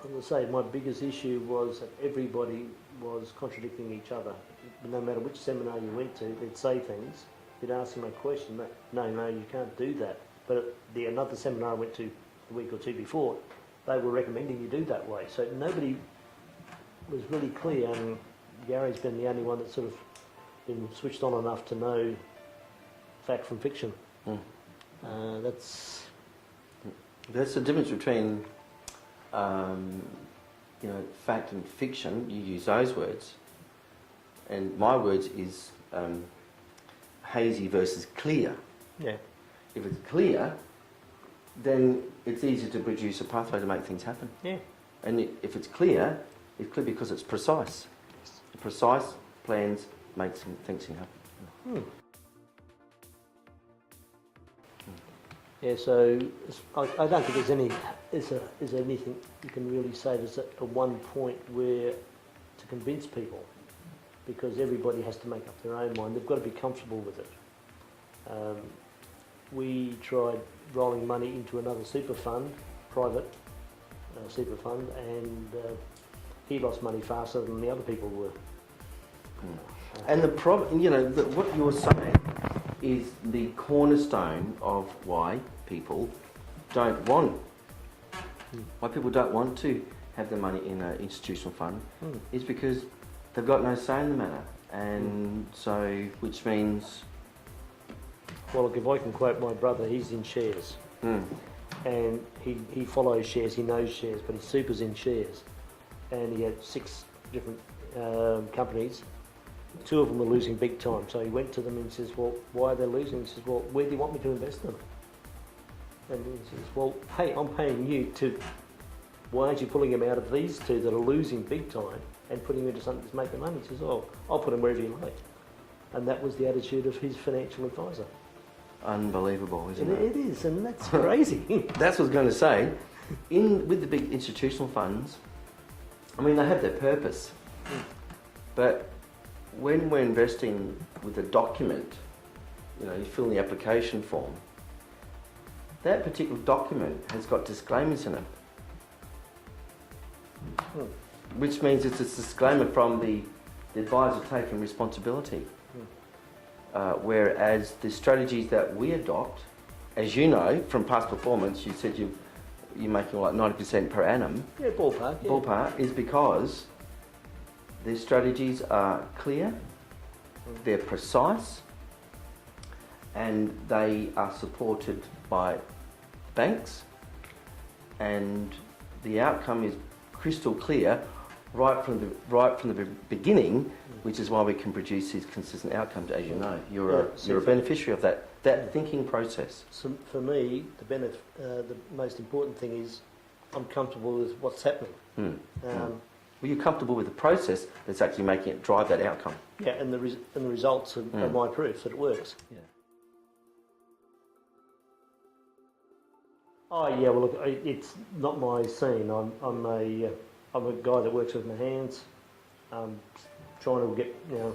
I'm going to say my biggest issue was that everybody was contradicting each other. No matter which seminar you went to, they'd say things. You'd ask them a question, no, you can't do that. But at another seminar I went to a week or two before, they were recommending you do that way. So nobody was really clear, and Gary's been the only one that's sort of been switched on enough to know fact from fiction. That's the difference between fact and fiction. You use those words, and my words is hazy versus clear. Yeah. If it's clear, then it's easy to produce a pathway to make things happen. Yeah. And if it's clear because it's precise. Precise plans make things happen. Yeah, so I don't think there's anything you can really say there's a one point where to convince people, because everybody has to make up their own mind. They've got to be comfortable with it. We tried rolling money into another super fund, private super fund, and he lost money faster than the other people were. And the problem, what you're saying is the cornerstone of why people don't want to have their money in an institutional fund is because they've got no say in the matter. And so, which means... Well, look, if I can quote my brother, he's in shares. And he follows shares, he knows shares, but his super's in shares. And he had 6 different companies. 2 of them were losing big time. So he went to them and says, well, why are they losing? He says, well, where do you want me to invest them? And he says, well, hey, I'm paying you to... Why aren't you pulling them out of these 2 that are losing big time and putting them into something that's making money? He says, oh, I'll put them wherever you like. And that was the attitude of his financial advisor. Unbelievable, isn't it? It is, and that's crazy. That's what I was going to say. With the big institutional funds, I mean, they have their purpose. But when we're investing with a document, you fill in the application form, that particular document has got disclaimers in it. Which means it's a disclaimer from the advisor taking responsibility. Whereas the strategies that we adopt, as you know from past performance, you said you're making like 90% per annum. Yeah, ballpark. Yeah. Ballpark is because the strategies are clear, they're precise, and they are supported by banks, and the outcome is crystal clear right from the beginning, which is why we can produce these consistent outcomes. As you know, you're a beneficiary of that thinking process. So for me, the most important thing is I'm comfortable with what's happening. Well, you're comfortable with the process that's actually making it drive that outcome. Yeah, and the results are my proof that it works. Yeah. Oh yeah, well look, it's not my scene. I'm a guy that works with my hands. Trying to get, the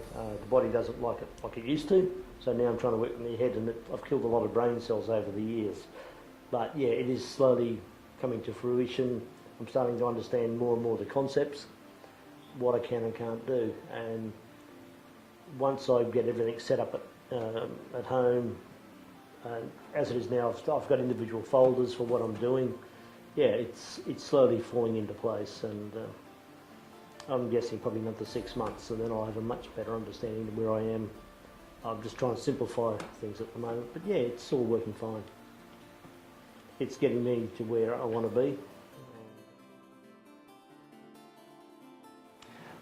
body doesn't like it like it used to. So now I'm trying to work with my head, and I've killed a lot of brain cells over the years. But yeah, it is slowly coming to fruition. I'm starting to understand more and more the concepts, what I can and can't do. And once I get everything set up at home, as it is now, I've got individual folders for what I'm doing. Yeah, it's slowly falling into place, and I'm guessing probably another 6 months, and then I'll have a much better understanding of where I am. I'm just trying to simplify things at the moment, but yeah, it's all working fine. It's getting me to where I want to be.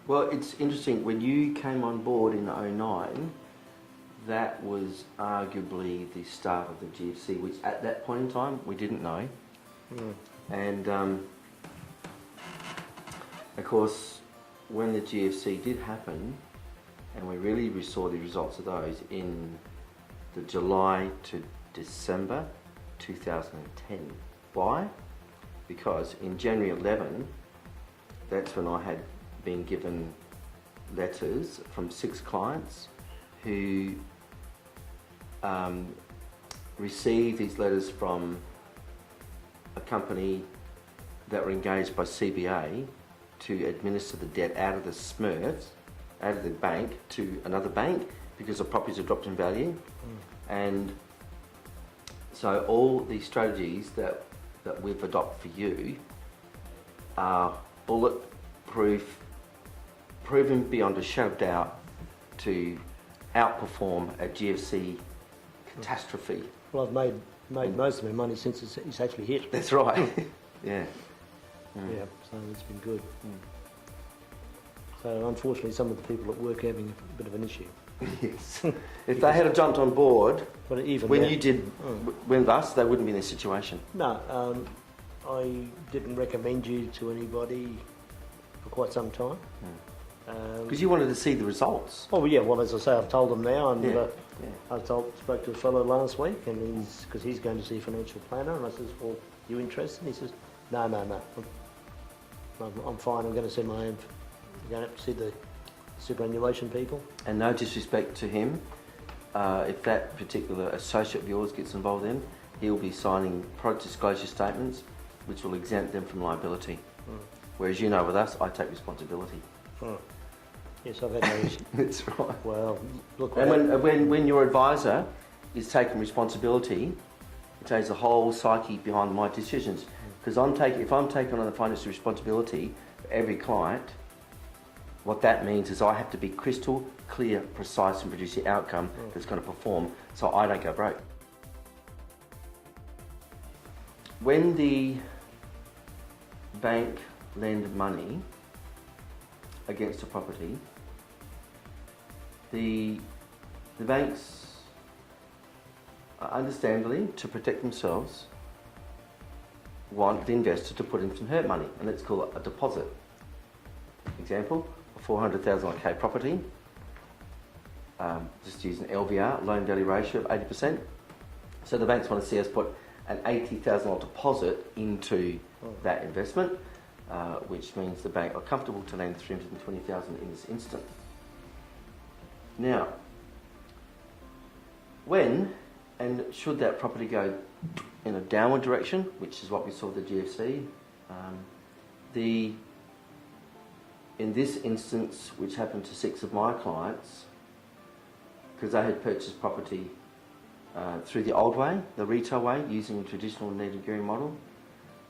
Well, it's interesting, when you came on board in 2009, that was arguably the start of the GFC, which at that point in time we didn't know. And of course, when the GFC did happen, and we really saw the results of those in the July to December 2010. Why? Because in January 11, that's when I had been given letters from 6 clients who received these letters from a company that were engaged by CBA to administer the debt out of the SMSF, out of the bank to another bank because the properties have dropped in value. And so all these strategies that we've adopted for you are bulletproof, proven beyond a shadow of doubt to outperform a GFC catastrophe. Well, I've made most of my money since it's actually hit. That's right. Yeah. Yeah, so it's been good. So unfortunately, some of the people at work are having a bit of an issue. Yes. If they had jumped on board But even when now- you did with us, they wouldn't be in this situation. No, I didn't recommend you to anybody for quite some time. Because you wanted to see the results. Oh yeah, well as I say, I've told them now, and Yeah. I spoke to a fellow last week, and because he's going to see a financial planner, and I says, well, you interested? And he says, no, I'm fine. I'm going to see my own. I'm going to see the superannuation people. And no disrespect to him, if that particular associate of yours gets involved in, he'll be signing product disclosure statements which will exempt them from liability. Whereas you know with us, I take responsibility. Yes, I've had no issue. That's right. Well, look. And when your advisor is taking responsibility, it takes the whole psyche behind my decisions. Because if I'm taking on the financial responsibility for every client, what that means is I have to be crystal clear, precise, and produce the outcome that's going to perform, so I don't go broke. When the bank lend money against a property, the banks, understandably, to protect themselves, want the investor to put in some hurt money, and let's call it a deposit. Example, a $400,000 property, just use an LVR, loan value ratio of 80%. So the banks want to see us put an $80,000 deposit into that investment, which means the bank are comfortable to lend $320,000 in this instant. Now, when and should that property go in a downward direction, which is what we saw with the GFC, in this instance, which happened to 6 of my clients, because they had purchased property through the old way, the retail way, using the traditional need and gearing model,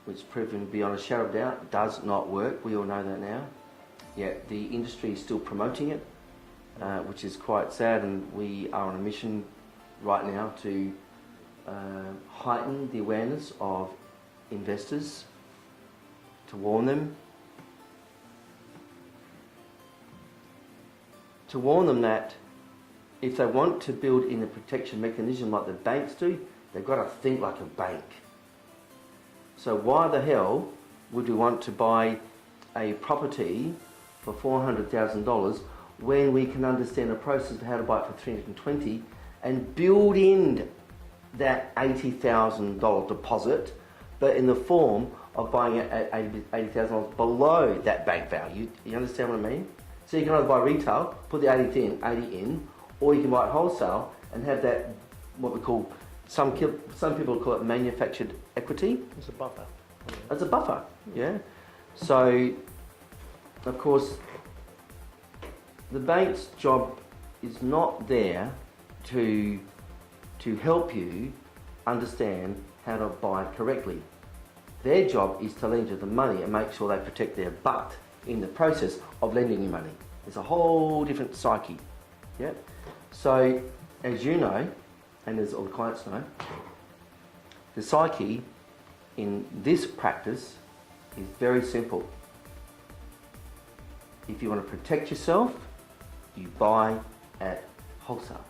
which proven beyond a shadow of doubt does not work. We all know that now. Yet the industry is still promoting it, which is quite sad, and we are on a mission right now to heighten the awareness of investors, to warn them that if they want to build in a protection mechanism like the banks do, they've got to think like a bank. So why the hell would we want to buy a property for $400,000 when we can understand the process of how to buy it for $320,000 and build in that $80,000 deposit, but in the form of buying it at $80,000 below that bank value? You understand what I mean? So you can either buy retail, put the 80 in, or you can buy it wholesale and have that, what we call, some people call it manufactured equity. It's a buffer. It's a buffer, yeah. So, of course, the bank's job is not there to help you understand how to buy correctly. Their job is to lend you the money and make sure they protect their butt in the process of lending you money. It's a whole different psyche. Yeah. So, as you know, and as all the clients know, the psyche in this practice is very simple. If you want to protect yourself, you buy at wholesale.